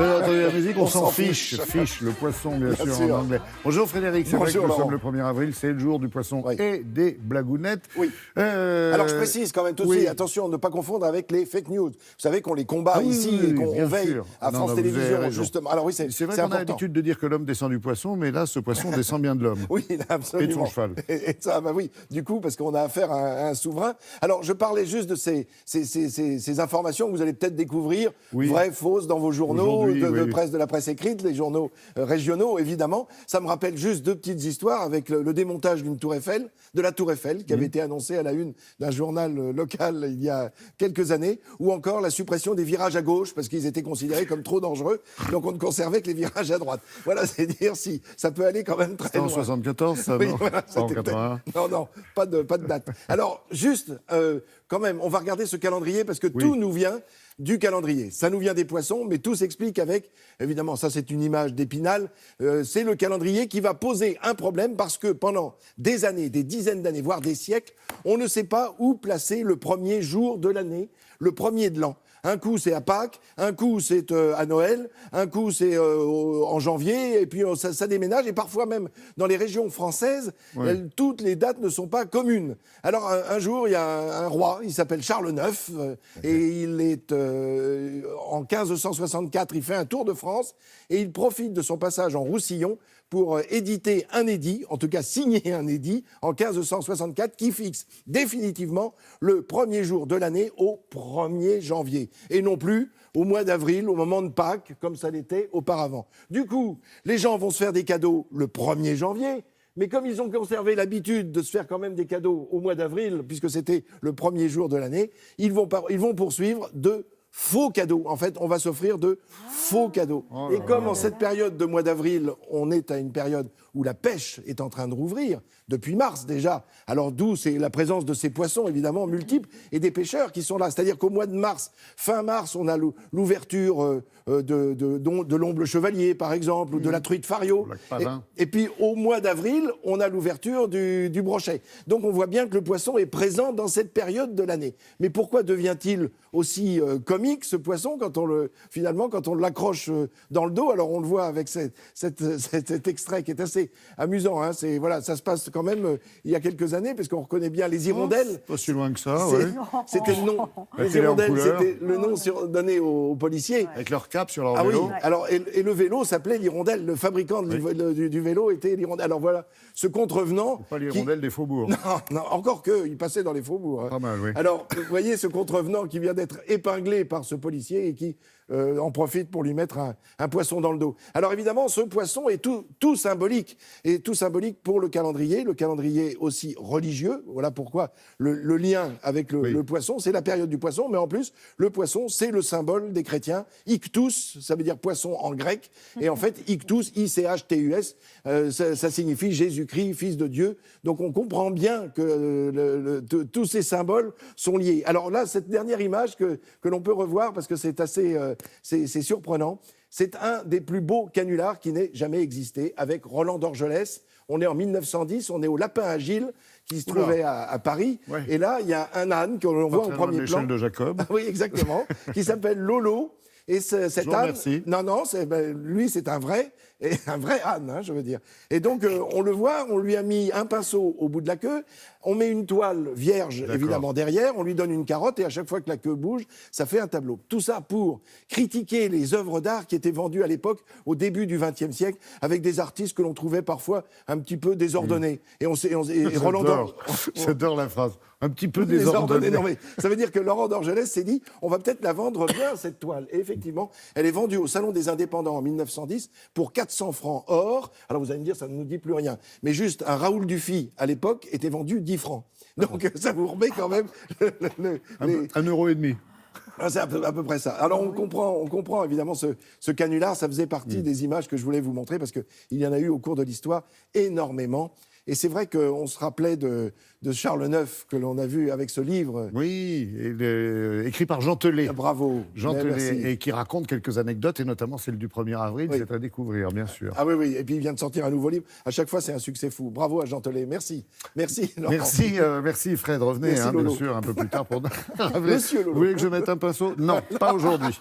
Vous avez entendu la musique, on s'en fiche. Fiche, le poisson, bien sûr, en anglais. Bonjour Frédéric, c'est vrai que nous sommes le 1er avril, c'est le jour du poisson et des blagounettes. Oui. Alors je précise quand même tout de suite, attention, ne pas confondre avec les fake news. Vous savez qu'on les combat ici et qu'on veille à France Télévisions, justement. Alors oui, c'est vrai qu'on a l'habitude de dire que l'homme descend du poisson, mais là, ce poisson descend bien de l'homme. Oui, absolument. Et de son cheval. Et ça, bah oui, du coup, parce qu'on a affaire à un souverain. Alors, je parlais juste de ces informations que vous allez peut-être découvrir, vraies, fausses, dans vos journaux de la presse écrite, les journaux régionaux, évidemment. Ça me rappelle juste deux petites histoires avec le démontage d'une tour Eiffel, de la tour Eiffel, qui avait été annoncée à la une d'un journal local il y a quelques années, ou encore la suppression des virages à gauche, parce qu'ils étaient considérés comme trop dangereux, donc on ne conservait que les virages à droite. Voilà, c'est dire si ça peut aller quand même très loin. En 74, ça, non? Voilà, en 81. Non, pas de date. Alors, juste, quand même, on va regarder ce calendrier, parce que tout nous vient du calendrier. Ça nous vient des poissons, mais tout s'explique avec, évidemment, ça c'est une image d'Épinal, c'est le calendrier qui va poser un problème, parce que pendant des années, des dizaines d'années, voire des siècles, on ne sait pas où placer le premier jour de l'année, le premier de l'an. Un coup, c'est à Pâques, un coup, c'est à Noël, un coup, c'est en janvier, et puis ça déménage. Et parfois, même dans les régions françaises, toutes les dates ne sont pas communes. Alors, un jour, il y a un roi, il s'appelle Charles IX, et il est en 1564, il fait un tour de France, et il profite de son passage en Roussillon pour éditer un édit, en tout cas signer un édit, en 1564, qui fixe définitivement le premier jour de l'année au 1er janvier, et non plus au mois d'avril, au moment de Pâques, comme ça l'était auparavant. Du coup, les gens vont se faire des cadeaux le 1er janvier, mais comme ils ont conservé l'habitude de se faire quand même des cadeaux au mois d'avril, puisque c'était le premier jour de l'année, ils vont poursuivre de faux cadeaux. En fait, on va s'offrir de faux cadeaux. Et comme en cette période de mois d'avril, on est à une période où la pêche est en train de rouvrir, depuis mars déjà, alors d'où c'est la présence de ces poissons, évidemment, multiples, et des pêcheurs qui sont là. C'est-à-dire qu'au mois de mars, fin mars, on a l'ouverture de l'omble chevalier, par exemple, ou de la truite fario. Et puis, au mois d'avril, on a l'ouverture du brochet. Donc, on voit bien que le poisson est présent dans cette période de l'année. Mais pourquoi devient-il aussi comique, ce poisson, quand on l'accroche dans le dos? Alors, on le voit avec cet extrait qui est assez amusant. Hein. Ça se passe quand même il y a quelques années, parce qu'on reconnaît bien les hirondelles. Pas si loin que ça, C'était le nom. Les hirondelles, c'était le nom donné aux policiers. Avec leur cap sur leur vélo. Oui. Alors, et le vélo s'appelait l'hirondelle. Le fabricant du vélo était l'hirondelle. Alors voilà, ce contrevenant... Pas l'hirondelle des faubourgs. Non, encore il passait dans les faubourgs. Hein. Pas mal, oui. Alors, vous voyez ce contrevenant qui vient d'être épinglé par ce policier et qui en profite pour lui mettre un poisson dans le dos. Alors évidemment, ce poisson est tout symbolique, et tout symbolique pour le calendrier aussi religieux. Voilà pourquoi le lien avec le poisson, c'est la période du poisson, mais en plus, le poisson, c'est le symbole des chrétiens. Iktus, ça veut dire poisson en grec, et en fait, Iktus, I-C-H-T-U-S, ça signifie Jésus-Christ, fils de Dieu. Donc on comprend bien que tous ces symboles sont liés. Alors là, cette dernière image que l'on peut revoir, parce que c'est assez... c'est surprenant. C'est un des plus beaux canulars qui n'ait jamais existé, avec Roland d'Orgelès. On est en 1910, on est au Lapin Agile, qui se trouvait à Paris. Ouais. Et là, il y a un âne que l'on voit au premier plan. L'échelle de Jacob. Oui, exactement. Qui s'appelle Lolo. Et cet âne, merci. Non, lui, c'est un vrai âne, hein, je veux dire. Et donc, on le voit, on lui a mis un pinceau au bout de la queue, on met une toile vierge, évidemment, derrière, on lui donne une carotte, et à chaque fois que la queue bouge, ça fait un tableau. Tout ça pour critiquer les œuvres d'art qui étaient vendues à l'époque, au début du XXe siècle, avec des artistes que l'on trouvait parfois un petit peu désordonnés. Et Roland J'adore la phrase. Un petit peu désordonnée. Non, mais ça veut dire que Laurent d'Orgelès s'est dit, on va peut-être la vendre bien, cette toile. Et effectivement, elle est vendue au Salon des Indépendants en 1910 pour 400 francs or. Alors vous allez me dire, ça ne nous dit plus rien. Mais juste, un Raoul Dufy, à l'époque, était vendu 10 francs. Donc ça vous remet quand même... €1,50. C'est à peu près ça. Alors on comprend évidemment ce canular, ça faisait partie des images que je voulais vous montrer, parce qu'il y en a eu au cours de l'histoire énormément. Et c'est vrai qu'on se rappelait de Charles IX, que l'on a vu avec ce livre. Oui, écrit par Jean Telet. Bravo. Jean Telet, et qui raconte quelques anecdotes, et notamment celle du 1er avril, c'est à découvrir, bien sûr. Ah oui, et puis il vient de sortir un nouveau livre. À chaque fois, c'est un succès fou. Bravo à Jean Telet, merci. Merci, Laurent. Merci Fred, revenez, bien sûr, un peu plus tard pour... Monsieur Lolo. Vous voulez que je mette un pinceau? Non, pas aujourd'hui.